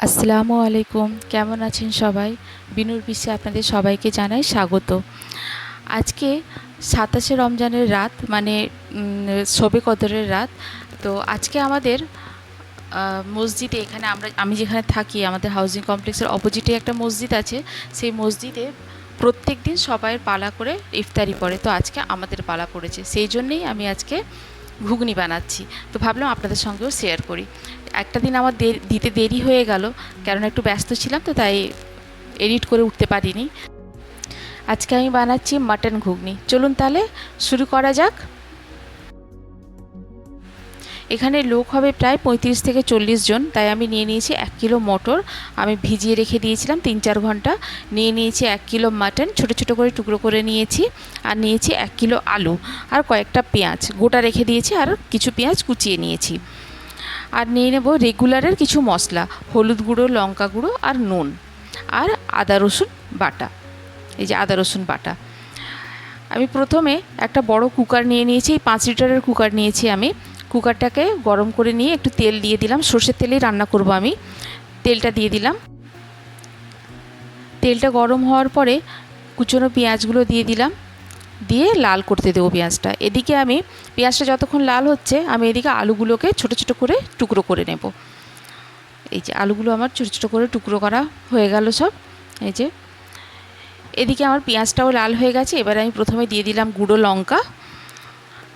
আসসালামু আলাইকুম, কেমন আছেন সবাই? বিনুর বিশ্বে আপনাদের সবাইকে জানাই স্বাগত। আজকে 27শে রমজানের রাত, মানে শবে কদরের রাত। তো আজকে আমাদের মসজিদে, এখানে আমি যেখানে থাকি, আমাদের হাউজিং কমপ্লেক্সের অপোজিটে একটা মসজিদ আছে। সেই মসজিদে প্রত্যেক দিন সবাইয়ের পালা করে ইফতারি পড়ে। তো আজকে আমাদের পালা পড়েছে, সেই জন্যেই আমি আজকে ঘুগনি বানাচ্ছি। তো ভাবলাম আপনাদের সঙ্গেও শেয়ার করি। একটা দিন আমার দিতে দেরি হয়ে গেল, কারণ একটু ব্যস্ত ছিলাম, তো তাই এডিট করে উঠতে পারিনি। আজকে আমি বানাচ্ছি মাটন ঘুগনি। চলুন তাহলে শুরু করা যাক। এখানে লোক হবে প্রায় 35 থেকে 40 জন, তাই আমি নিয়ে নিয়েছি 1 কিলো মটর। আমি ভিজিয়ে রেখে দিয়েছিলাম 3-4 ঘন্টা। নিয়ে নিয়েছি 1 কিলো মাটন, ছোটো ছোটো করে টুকরো করে নিয়েছি। আর নিয়েছি 1 কিলো আলু, আর কয়েকটা পেঁয়াজ গোটা রেখে দিয়েছি, আর কিছু পেঁয়াজ কুচিয়ে নিয়েছি। আর নিয়ে নেব রেগুলারের কিছু মশলা: হলুদ গুঁড়ো, লঙ্কা গুঁড়ো, আর নুন, আর আদা রসুন বাটা। এই যে আদা রসুন বাটা। আমি প্রথমে একটা বড় কুকার নিয়ে নিয়েছি, 5 লিটারের কুকার নিয়েছি আমি। কুকারটাকে গরম করে নিয়ে একটু তেল দিয়ে দিলাম, সর্ষের তেলেই রান্না করব আমি। তেলটা দিয়ে দিলাম। তেলটা গরম হওয়ার পরে কুচনো পেঁয়াজগুলো দিয়ে দিলাম, দিয়ে লাল করতে দেবো পেঁয়াজটা। এদিকে আমি পেঁয়াজটা যতক্ষণ লাল হচ্ছে, আমি এদিকে আলুগুলোকে ছোটো ছোটো করে টুকরো করে নেব। এই যে আলুগুলো আমার ছোটো ছোটো করে টুকরো করা হয়ে গেল সব। এই যে এদিকে আমার পেঁয়াজটাও লাল হয়ে গেছে। এবার আমি প্রথমে দিয়ে দিলাম গুঁড়ো লঙ্কা,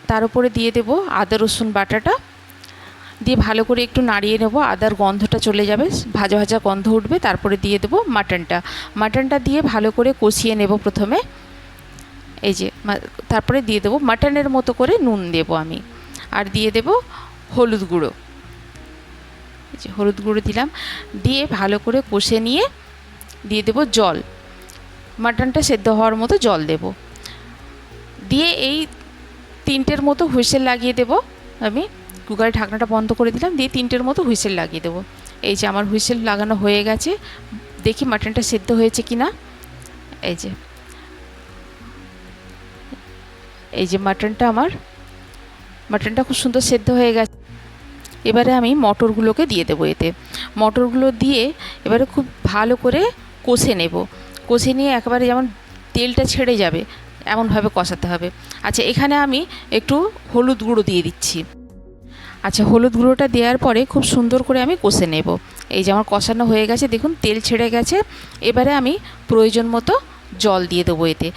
তার উপরে দিয়ে দেব আদা রসুন বাটাটা, দিয়ে ভালো করে একটু নাড়িয়ে নেব। আদার গন্ধটা চলে যাবে, ভাজা ভাজা গন্ধ উঠবে। তারপরে দিয়ে দেব মাটনটা দিয়ে ভালো করে কষিয়ে নেব প্রথমে। এই যে তারপরে দিয়ে দেবো মাটনের মতো করে নুন দেব আমি, আর দিয়ে দেব হলুদ গুঁড়ো। এই যে হলুদ গুঁড়ো দিলাম, দিয়ে ভালো করে কষে নিয়ে দিয়ে দেব জল। মাটনটা সেদ্ধ হওয়ার মতো জল দেব, দিয়ে এই 3টের মতো হুইসেল লাগিয়ে দেব। আমি কুকারের ঢাকনাটা বন্ধ করে দিলাম, দিয়ে 3টের মতো হুইসেল লাগিয়ে দেবো। এই যে আমার হুইসেল লাগানো হয়ে গেছে, দেখি মাটনটা সেদ্ধ হয়েছে কি না। এই যে মাটনটা খুব সুন্দর সেদ্ধ হয়ে গেছে। এবারে আমি মটরগুলোকে দিয়ে দেবো এতে। মটরগুলো দিয়ে এবারে খুব ভালো করে কষে নেব। কষে নিয়ে একেবারে যেমন তেলটা ছেড়ে যাবে এমনভাবে কষাতে হবে। আচ্ছা, এখানে আমি একটু হলুদ গুঁড়ো দিয়ে দিচ্ছি। আচ্ছা, হলুদ গুঁড়োটা দেওয়ার পরে খুব সুন্দর করে আমি কষে নেব। এই যে আমার কষানো হয়ে গেছে, দেখুন তেল ছেড়ে গেছে। এবারে আমি প্রয়োজন মতো জল দিয়ে দেবো এতে।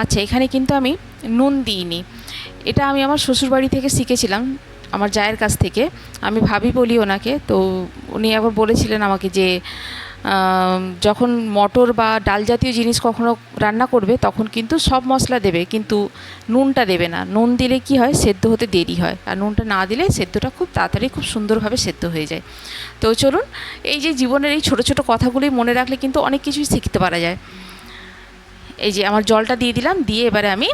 আচ্ছা, এখানে কিন্তু আমি নুন দিইনি। এটা আমি আমার শ্বশুরবাড়ি থেকে শিখেছিলাম, আমার জায়ের কাছ থেকে। আমি ভাবি বলি ওনাকে। তো উনি একবার বলেছিলেন আমাকে যে যখন মটর বা ডাল জাতীয় জিনিস কখনো রান্না করবে, তখন কিন্তু সব মশলা দেবে, কিন্তু নুনটা দেবে না। নুন দিলে কি হয়, সেদ্ধ হতে দেরি হয়, আর নুনটা না দিলে সেদ্ধটা খুব তাড়াতাড়ি খুব সুন্দরভাবে সেদ্ধ হয়ে যায়। তো চলুন, এই যে জীবনের এই ছোটো ছোটো কথাগুলি মনে রাখলে কিন্তু অনেক কিছুই শিখতে পারা যায়। এই যে আমার জলটা দিয়ে দিলাম, দিয়ে এবারে আমি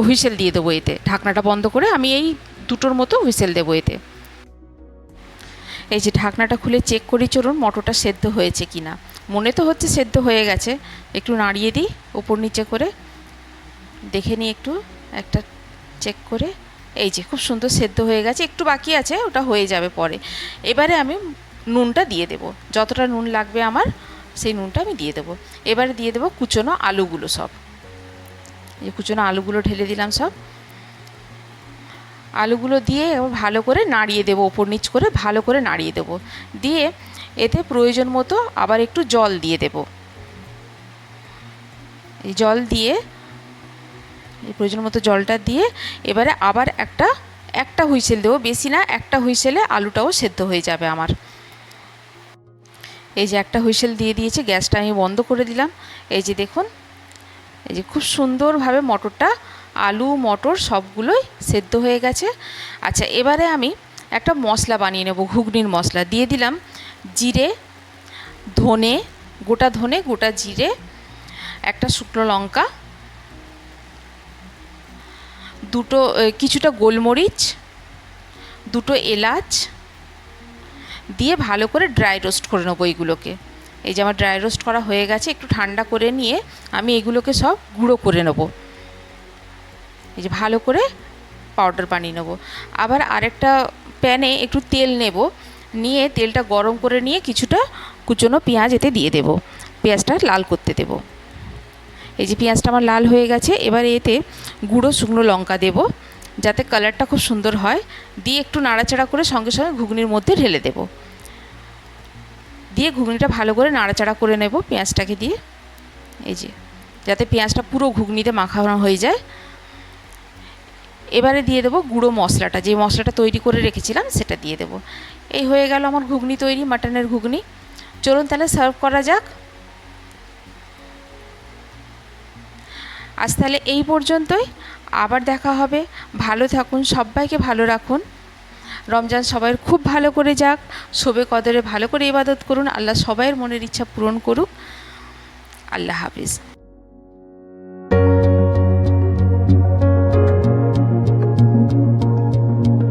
হুইসেল দিয়ে দেবো এতে। ঢাকনাটা বন্ধ করে আমি এই 2টোর মতো হুইসেল দেবো এতে। এই যে ঢাকনাটা খুলে চেক করি, চলুন মটরটা সেদ্ধ হয়েছে কি না। মনে তো হচ্ছে সেদ্ধ হয়ে গেছে। একটু নাড়িয়ে দিই উপর নিচে করে, দেখে নিই একটু একটা চেক করে। এই যে খুব সুন্দর সেদ্ধ হয়ে গেছে, একটু বাকি আছে, ওটা হয়ে যাবে পরে। এবারে আমি নুনটা দিয়ে দেবো, যতটা নুন লাগবে আমার সেই নুনটা আমি দিয়ে দেবো। এবারে দিয়ে দেবো কুচনো আলুগুলো সব। এই কুচনো আলুগুলো ঢেলে দিলাম সব। আলুগুলো দিয়ে এবার ভালো করে নাড়িয়ে দেবো, ওপর নিচ করে ভালো করে নাড়িয়ে দেবো। দিয়ে এতে প্রয়োজন মতো আবার একটু জল দিয়ে দেব। এই জল দিয়ে, এই প্রয়োজন মতো জলটা দিয়ে এবারে আবার একটা হুইসেল দেবো, বেশি না, একটা হুইসেলে আলুটাও সেদ্ধ হয়ে যাবে আমার। এই যে একটা হুইসেল দিয়ে দিয়েছি, গ্যাসটা আমি বন্ধ করে দিলাম। এই যে দেখুন, এই যে খুব সুন্দরভাবে মটরটা, আলু মটর সবগুলোই সেদ্ধ হয়ে গেছে। আচ্ছা, এবারে আমি একটা মশলা বানিয়ে নেব, ঘুগনির মশলা। দিয়ে দিলাম জিরে, ধনে, গোটা ধনে, গোটা জিরে, একটা শুকনো লঙ্কা, কিছুটা গোলমরিচ, 2টো এলাচ দিয়ে ভালো করে ড্রাই রোস্ট করে নেবো এইগুলোকে। এই যে আমার ড্রাই রোস্ট করা হয়ে গেছে, একটু ঠান্ডা করে নিয়ে আমি এগুলোকে সব গুঁড়ো করে নেব। এই যে ভালো করে পাউডার বানিয়ে নেব। আবার আরেকটা প্যানে একটু তেল নেব, নিয়ে তেলটা গরম করে নিয়ে কিছুটা কুচনো পেঁয়াজ এতে দিয়ে দেব, পেঁয়াজটা লাল করতে দেব। এই যে পেঁয়াজটা আমার লাল হয়ে গেছে, এবার এতে গুঁড়ো শুকনো লঙ্কা দেব যাতে কালারটা খুব সুন্দর হয়, দিয়ে একটু নাড়াচাড়া করে সঙ্গে সঙ্গে ঘুগনির মধ্যে ঢেলে দেব, দিয়ে ঘুগনিটা ভালো করে নাড়াচাড়া করে নেব পেঁয়াজটাকে দিয়ে। এই যে যাতে পেঁয়াজটা পুরো ঘুগনিতে মাখানো হয়ে যায়। এবারে দিয়ে দেবো গুঁড়ো মশলাটা, যে মশলাটা তৈরি করে রেখেছিলাম সেটা দিয়ে দেবো। এই হয়ে গেল আমার ঘুগনি তৈরি, মাটনের ঘুগনি। চলুন তাহলে সার্ভ করা যাক। আজ তাহলে এই পর্যন্তই, আবার দেখা হবে। ভালো থাকুন, সবাইকে ভালো রাখুন। রমজান সবাইয়ের খুব ভালো করে যাক, শবে কদরে ভালো করে ইবাদত করুন, আল্লাহ সবাইয়ের মনের ইচ্ছা পূরণ করুক। আল্লাহ হাফিজ।